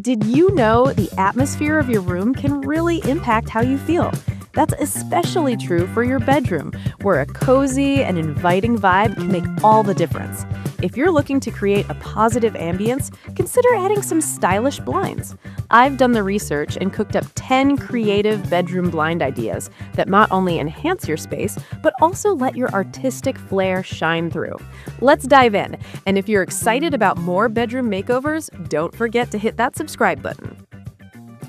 Did you know the atmosphere of your room can really impact how you feel? That's especially true for your bedroom, where a cozy and inviting vibe can make all the difference. If you're looking to create a positive ambience, consider adding some stylish blinds. I've done the research and cooked up 10 creative bedroom blind ideas that not only enhance your space, but also let your artistic flair shine through. Let's dive in. And if you're excited about more bedroom makeovers, don't forget to hit that subscribe button.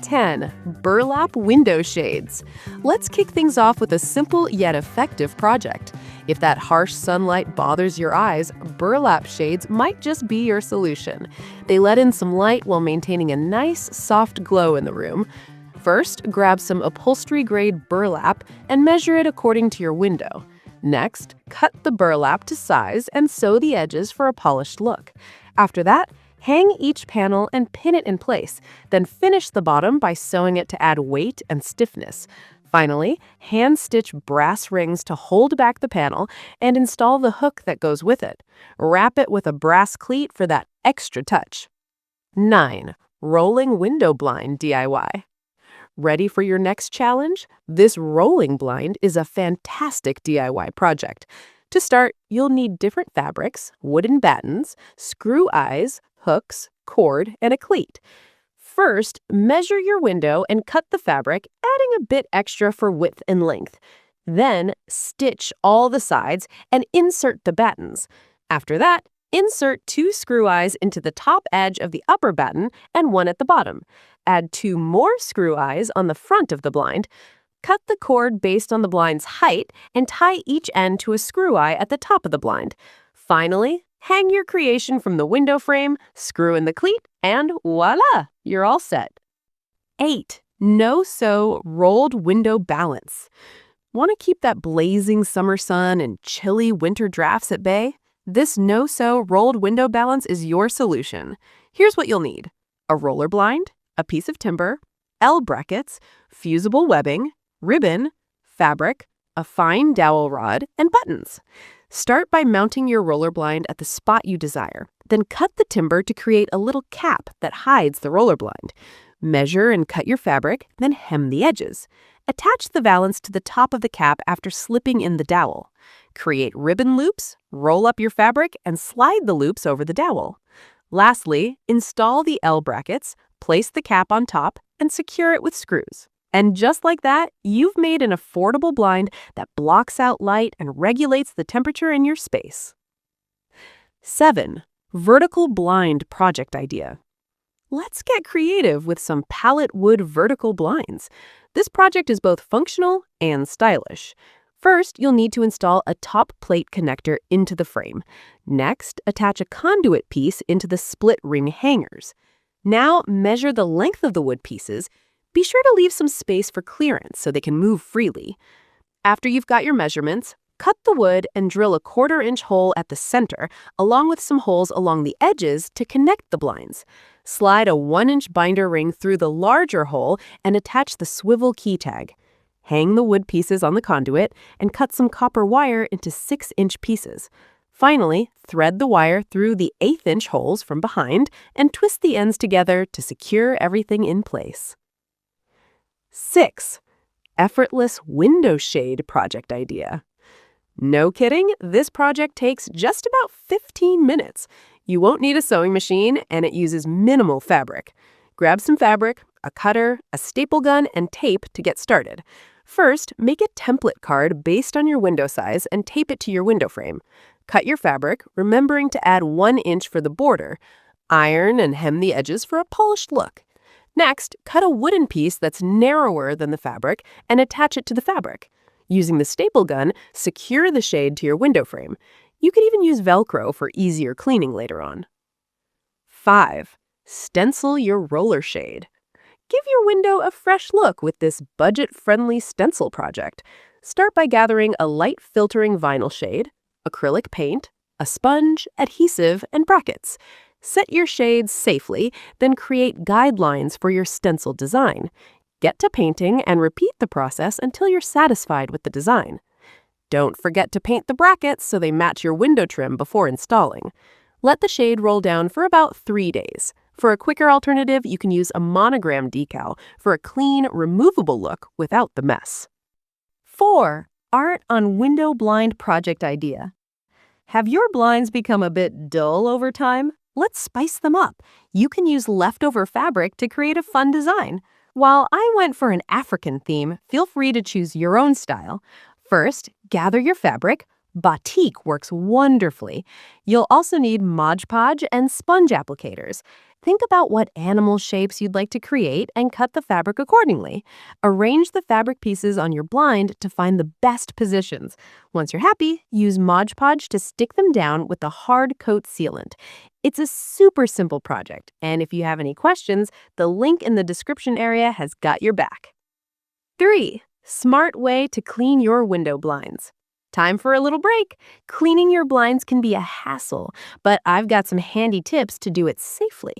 10. Burlap window shades. Let's kick things off with a simple yet effective project. If that harsh sunlight bothers your eyes, burlap shades might just be your solution. They let in some light while maintaining a nice, soft glow in the room. First, grab some upholstery-grade burlap and measure it according to your window. Next, cut the burlap to size and sew the edges for a polished look. After that, hang each panel and pin it in place, then finish the bottom by sewing it to add weight and stiffness. Finally, hand-stitch brass rings to hold back the panel and install the hook that goes with it. Wrap it with a brass cleat for that extra touch. 9. Rolling window blind DIY. Ready for your next challenge? This rolling blind is a fantastic DIY project. To start, you'll need different fabrics, wooden battens, screw eyes, hooks, cord, and a cleat. First, measure your window and cut the fabric, adding a bit extra for width and length. Then, stitch all the sides and insert the battens. After that, insert 2 screw eyes into the top edge of the upper batten and 1 at the bottom. Add 2 more screw eyes on the front of the blind. Cut the cord based on the blind's height and tie each end to a screw eye at the top of the blind. Finally, hang your creation from the window frame, screw in the cleat, and voila, you're all set. 8. NoSew rolled window balance. Want to keep that blazing summer sun and chilly winter drafts at bay? This NoSew rolled window balance is your solution. Here's what you'll need: a roller blind, a piece of timber, L brackets, fusible webbing, ribbon, fabric, a fine dowel rod, and buttons. Start by mounting your roller blind at the spot you desire. Then cut the timber to create a little cap that hides the roller blind. Measure and cut your fabric, then hem the edges. Attach the valance to the top of the cap after slipping in the dowel. Create ribbon loops, roll up your fabric, and slide the loops over the dowel. Lastly, install the L brackets, place the cap on top, and secure it with screws. And just like that, you've made an affordable blind that blocks out light and regulates the temperature in your space. 7. Vertical blind project idea. Let's get creative with some pallet wood vertical blinds. This project is both functional and stylish. First, you'll need to install a top plate connector into the frame. Next, attach a conduit piece into the split ring hangers. Now, measure the length of the wood pieces. Be sure to leave some space for clearance so they can move freely. After you've got your measurements, cut the wood and drill a 1/4-inch hole at the center, along with some holes along the edges to connect the blinds. Slide a 1-inch binder ring through the larger hole and attach the swivel key tag. Hang the wood pieces on the conduit and cut some copper wire into 6-inch pieces. Finally, thread the wire through the 1/8-inch holes from behind and twist the ends together to secure everything in place. 6. Effortless window shade project idea. No kidding, this project takes just about 15 minutes. You won't need a sewing machine, and it uses minimal fabric. Grab some fabric, a cutter, a staple gun, and tape to get started. First, make a template card based on your window size and tape it to your window frame. Cut your fabric, remembering to add 1 inch for the border. Iron and hem the edges for a polished look. Next, cut a wooden piece that's narrower than the fabric and attach it to the fabric. Using the staple gun, secure the shade to your window frame. You could even use Velcro for easier cleaning later on. 5. Stencil your roller shade. Give your window a fresh look with this budget-friendly stencil project. Start by gathering a light filtering vinyl shade, acrylic paint, a sponge, adhesive, and brackets. Set your shades safely, then create guidelines for your stencil design. Get to painting and repeat the process until you're satisfied with the design. Don't forget to paint the brackets so they match your window trim before installing. Let the shade roll down for about 3 days. For a quicker alternative, you can use a monogram decal for a clean, removable look without the mess. 4. Art on window blind project idea. Have your blinds become a bit dull over time? Let's spice them up. You can use leftover fabric to create a fun design. While I went for an African theme, feel free to choose your own style. First, gather your fabric. Batik works wonderfully. You'll also need Mod Podge and sponge applicators. Think about what animal shapes you'd like to create and cut the fabric accordingly. Arrange the fabric pieces on your blind to find the best positions. Once you're happy, use Mod Podge to stick them down with the hard coat sealant. It's a super simple project, and if you have any questions, the link in the description area has got your back. 3. Smart way to clean your window blinds. Time for a little break. Cleaning your blinds can be a hassle, but I've got some handy tips to do it safely.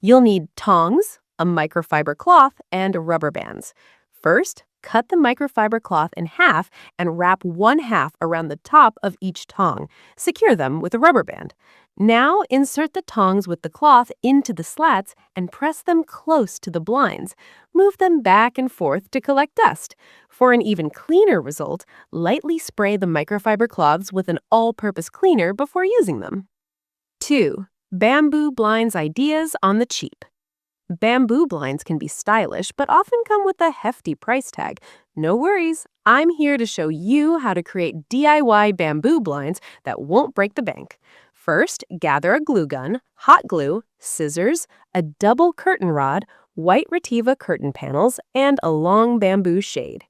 You'll need tongs, a microfiber cloth, and rubber bands. First, cut the microfiber cloth in half and wrap 1/2 around the top of each tong. Secure them with a rubber band. Now, insert the tongs with the cloth into the slats and press them close to the blinds. Move them back and forth to collect dust. For an even cleaner result, lightly spray the microfiber cloths with an all-purpose cleaner before using them. 2. Bamboo blinds ideas on the cheap. Bamboo blinds can be stylish, but often come with a hefty price tag. No worries, I'm here to show you how to create DIY bamboo blinds that won't break the bank. First, gather a glue gun, hot glue, scissors, a double curtain rod, white Retiva curtain panels, and a long bamboo shade.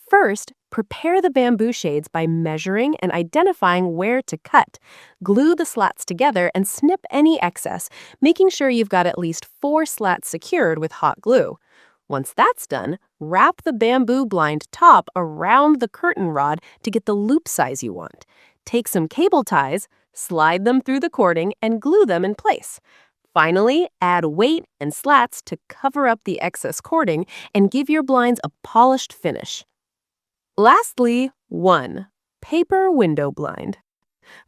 First, prepare the bamboo shades by measuring and identifying where to cut. Glue the slats together and snip any excess, making sure you've got at least 4 slats secured with hot glue. Once that's done, wrap the bamboo blind top around the curtain rod to get the loop size you want. Take some cable ties, slide them through the cording, and glue them in place. Finally, add weight and slats to cover up the excess cording and give your blinds a polished finish. Lastly, 1. Paper window blind.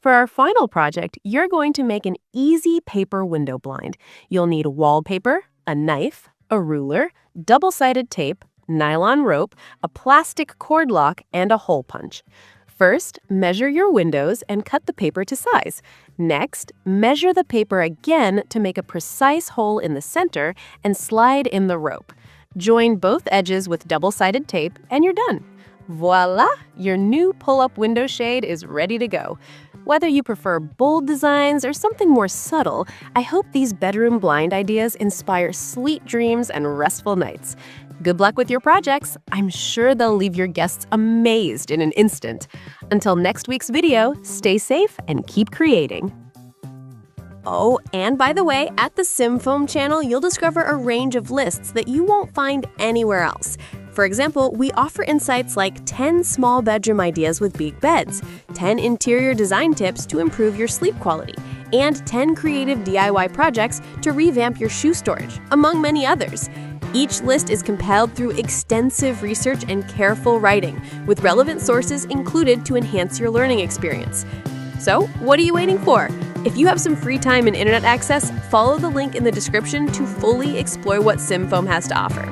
For our final project, you're going to make an easy paper window blind. You'll need wallpaper, a knife, a ruler, double-sided tape, nylon rope, a plastic cord lock, and a hole punch. First, measure your windows and cut the paper to size. Next, measure the paper again to make a precise hole in the center and slide in the rope. Join both edges with double-sided tape and you're done. Voila! Your new pull-up window shade is ready to go. Whether you prefer bold designs or something more subtle, I hope these bedroom blind ideas inspire sweet dreams and restful nights. Good luck with your projects. I'm sure they'll leave your guests amazed in an instant. Until next week's video, stay safe and keep creating. Oh, and by the way, at the SimFoam channel, you'll discover a range of lists that you won't find anywhere else. For example, we offer insights like 10 small bedroom ideas with big beds, 10 interior design tips to improve your sleep quality, and 10 creative DIY projects to revamp your shoe storage, among many others. Each list is compiled through extensive research and careful writing, with relevant sources included to enhance your learning experience. So, what are you waiting for? If you have some free time and internet access, follow the link in the description to fully explore what SimFoam has to offer.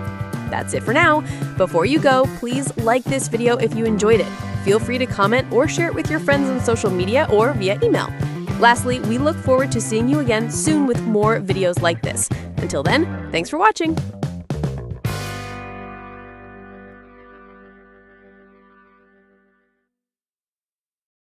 That's it for now. Before you go, please like this video if you enjoyed it. Feel free to comment or share it with your friends on social media or via email. Lastly, we look forward to seeing you again soon with more videos like this. Until then, thanks for watching.